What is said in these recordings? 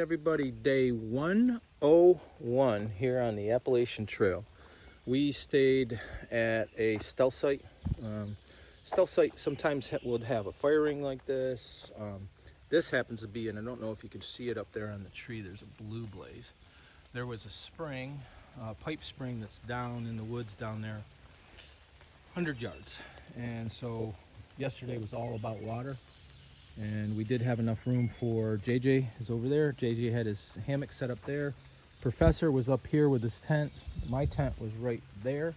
everybody. Day 101 here on the Appalachian Trail. We stayed at a stealth site. Stealth site sometimes would have a fire ring like this. This happens to be, and I don't know if you can see it up there on the tree, there's a blue blaze. There was a spring, pipe spring that's down in the woods down there, 100 yards. And so yesterday was all about water. And we did have enough room for JJ is over there. JJ had his hammock set up there. Professor was up here with his tent. My tent was right there.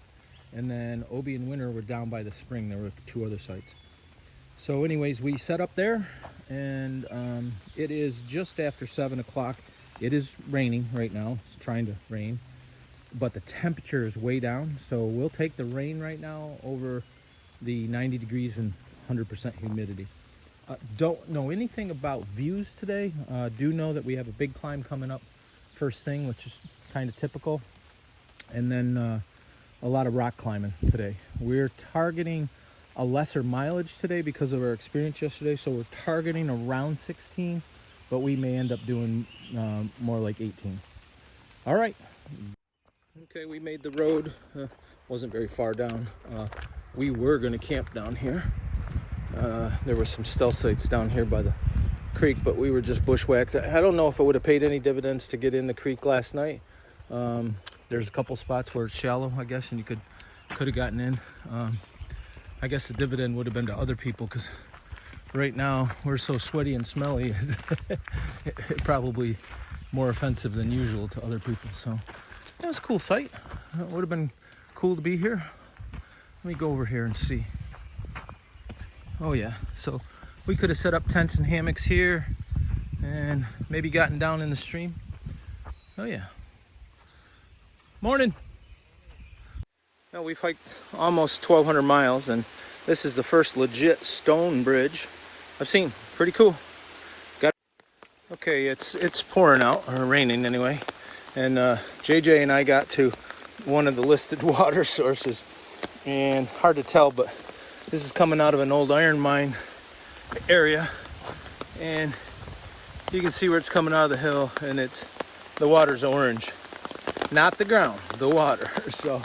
And then Obi and Winter were down by the spring. There were two other sites. So anyways, we set up there, and it is just after 7 o'clock. It is raining right now. It's trying to rain, but the temperature is way down. So we'll take the rain right now over the 90 degrees and 100% humidity. Don't know anything about views today. Do know that we have a big climb coming up first thing, which is kind of typical. And then a lot of rock climbing today. We're targeting a lesser mileage today because of our experience yesterday. So we're targeting around 16, but we may end up doing more like 18. All right. Okay, we made the road. Wasn't very far down. We were going to camp down here. There were some stealth sites down here by the creek, but we were just bushwhacked. I don't know if it would have paid any dividends to get in the creek last night. There's a couple spots where it's shallow, I guess, and you could have gotten in. I guess the dividend would have been to other people, because right now we're so sweaty and smelly. It probably more offensive than usual to other people. So it was a cool site. It would have been cool to be here. Let me go over here and see. Oh yeah, so we could have set up tents and hammocks here and maybe gotten down in the stream. Oh yeah. Morning. Now we've hiked almost 1,200 miles, and this is the first legit stone bridge I've seen. Pretty cool. Okay, it's pouring out, or raining anyway, and JJ and I got to one of the listed water sources, and hard to tell, but this is coming out of an old iron mine area, and you can see where it's coming out of the hill, and the water's orange. Not the ground, the water. So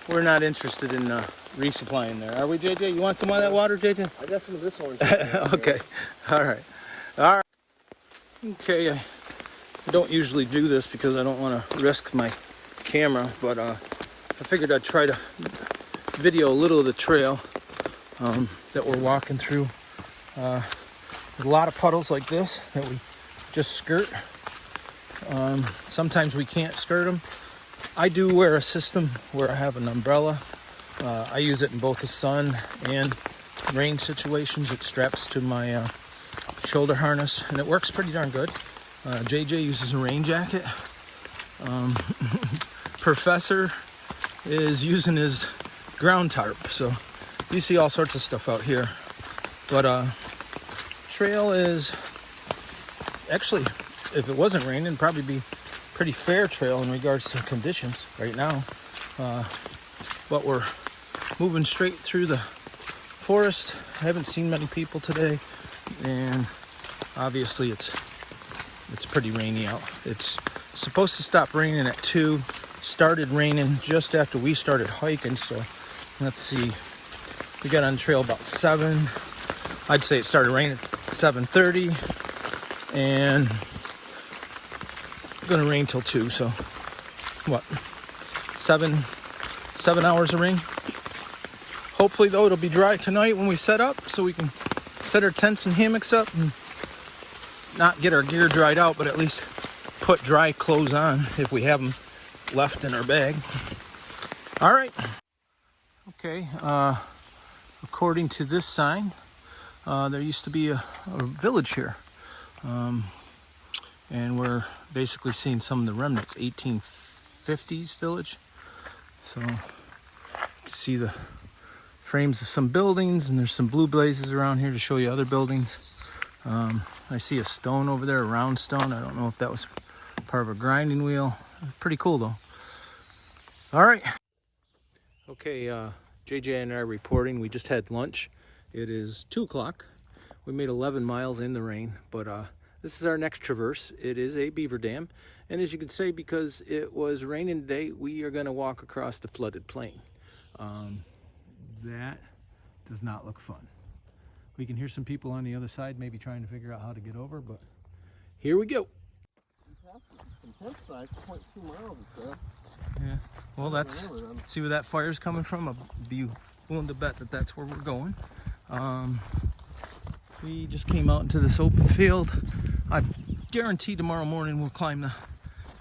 we're not interested in resupplying there. Are we, JJ? You want some of that water, JJ? I got some of this orange. Okay. All right. Okay, I don't usually do this because I don't want to risk my camera, but I figured I'd try to video a little of the trail that we're walking through. A lot of puddles like this that we just skirt. Sometimes we can't skirt them. I do wear a system where I have an umbrella. I use it in both the sun and rain situations. It straps to my shoulder harness, and it works pretty darn good. JJ uses a rain jacket. Professor is using his ground tarp. So you see all sorts of stuff out here. But trail is actually, if it wasn't raining, probably be pretty fair trail in regards to conditions right now. But we're moving straight through the forest. I haven't seen many people today, and obviously it's pretty rainy out. It's supposed to stop raining at 2. Started raining just after we started hiking, so let's see. We got on the trail about 7. I'd say it started raining at 7:30, and gonna rain till 2, so what, 7 hours of rain. Hopefully though it'll be dry tonight when we set up, so we can set our tents and hammocks up and not get our gear dried out, but at least put dry clothes on if we have them left in our bag. All right. Okay, according to this sign, there used to be a village here. And we're basically seeing some of the remnants, 1850s village. So you can see the frames of some buildings, and there's some blue blazes around here to show you other buildings. I see a stone over there, a round stone. I don't know if that was part of a grinding wheel. Pretty cool though. All right. Okay, JJ and I are reporting. We just had lunch. It is 2 o'clock. We made 11 miles in the rain, but this is our next traverse. It is a beaver dam. And as you can see, because it was raining today, we are going to walk across the flooded plain. That does not look fun. We can hear some people on the other side maybe trying to figure out how to get over, but here we go. Some tent sites, 0.2 miles, it said. Yeah, well, that's, see where that fire's coming from? I'd be willing to bet that that's where we're going. We just came out into this open field. I guarantee tomorrow morning we'll climb the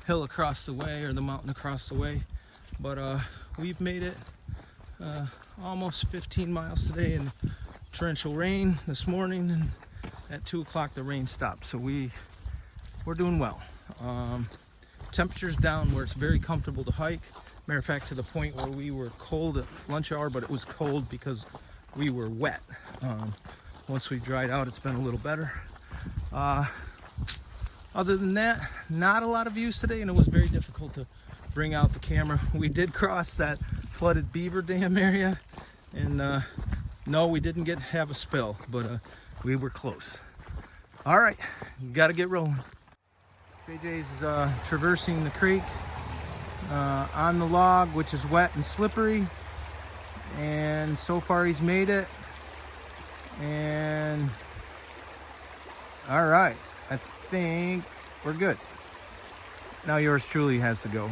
hill across the way, or the mountain across the way. But we've made it almost 15 miles today in torrential rain this morning, and at 2 o'clock the rain stopped. So we're doing well. Temperature's down where it's very comfortable to hike. Matter of fact, to the point where we were cold at lunch hour, but it was cold because we were wet. Once we dried out, it's been a little better. Other than that, not a lot of views today, and it was very difficult to bring out the camera. We did cross that flooded beaver dam area, and no, we didn't have a spill, but we were close. All right, got to get rolling. JJ's traversing the creek on the log, which is wet and slippery, and so far he's made it. And all right, I think we're good. Now yours truly has to go.